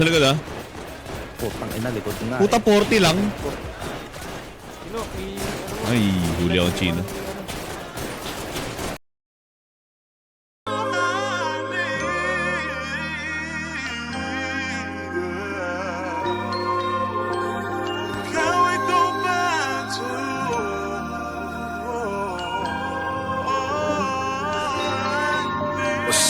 Talaga na? Putang ina, likod nga. Puta 40 lang. Sino? Ay, huli akong chino.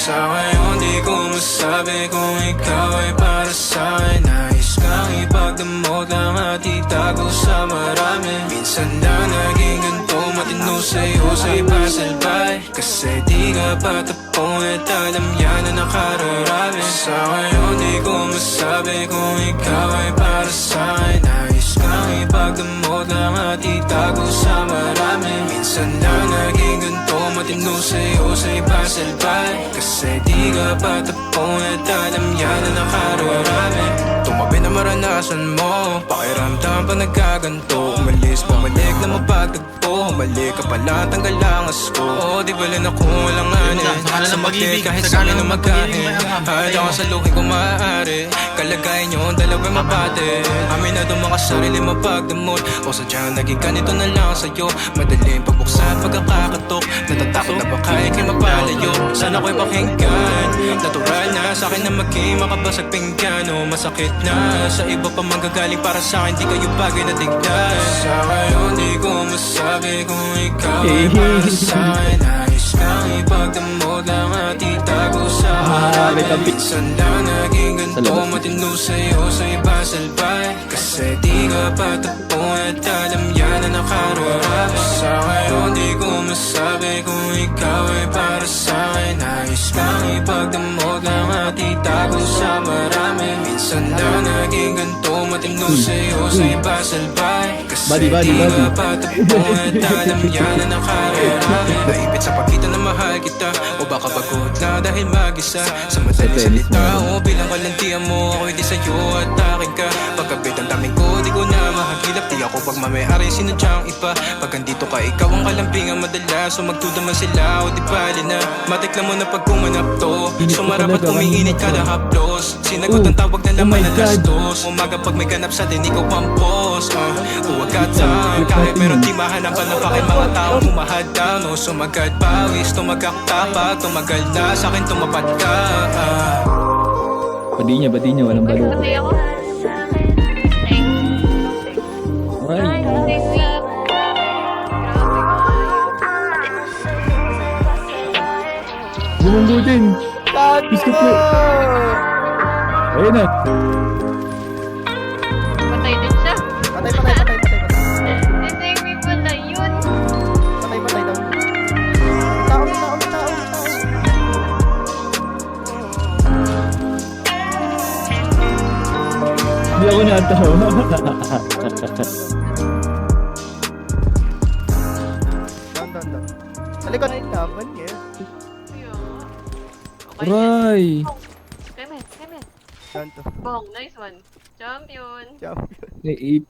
Sa ngayon di ko masabi kung ikaw ay para sa'kin. Nais kang ipagdamot lang at itago sa marami. Minsan na naging ganito, matino sa'yo sa iba salbay. Kasi di ka patapong at alam yan na nakararami. Sa ngayon di ko masabi kung ikaw ay para sa'kin. Nais kang ipagdamot lang at itago sa marami. Minsan na naging ganito, matino sa'yo sa iba salbay. Kasi di ka patapong at alam yan na nakararami. Tumabi na maranasan mo, pakiramdam pa nagkaganto. Umalis, bumalik na mapagtagpo. Humalik ka pala, tanggal ang asko. di ba lang ako walang anin. Sa magkit kahit sa akin na magkain. Hahal ako sa luhin kung maaari. Kalagayan nyo ang dalawang mabate. Amin na doon mga sarili mapagdamot. O sadyang naging ganito na lang sa'yo. Madaling pagbuksan, pagkakakatok. Natatakot na baka ikay mapalayo. Sana ko'y pakinggan. Natural na sa'kin na maging makabasag pinggan. O masakit na sa iba pa manggagaling para sa'kin. Di kayo bagay na tignan. Sa ngayon di ko masabi kung ikaw ay para sa'kin. Nais kang ipagdamot lang at itago sa harami. Minsan na naging ganito, matino sa'yo sa iba salbay. Kasi di ka patapong at alam yan na nakararami. Sa ngayon di ko masabi kung ikaw ay para sa'kin. Nais kang ipagdamot lang at itago sa marami. Minsan na naging ganito, matino sa'yo sa iba salbay. Kasi di ka patapong at alam yan na nakararami. Naipit sa pagkita na mahal kita, o baka pagod na dahil mag-isa. Sa madaling salita o bilang kalantian mo, ako'y di sa'yo at akin ka. Pagkabit ang daming ko, di ko na mahagilap. Di ako pag mamayari, sinadyang iba. Pag andito ka, ikaw ang kalambingan madalas. So magtudaman sila o di bali na. Matikla mo na pag kumanap to. Sumarapat umiinit kada haplos. Sinagot ang tawag na laman na lastos. Umaga pag may ganap sa din, ikaw ang boss. Huwag ka time, kahit meron di mahanapan na pakay mga taong humahad down. O sumagad pawis, tumagak tapag. Tumagal na sa'kin tumapat ka. Badi niya, walang balo. Patay ako. Ay, Patay sila. bumunggo din. Biscuit po. Ayun na. Patay din siya. Patay. Hindi, may pala yun. Patay daw. Tao. Hindi ako natawa. Down. Sa likod ng laban niya. Okay. Aray. Keme. Down to. Bong, nice one. Champion. Champion. Naiip.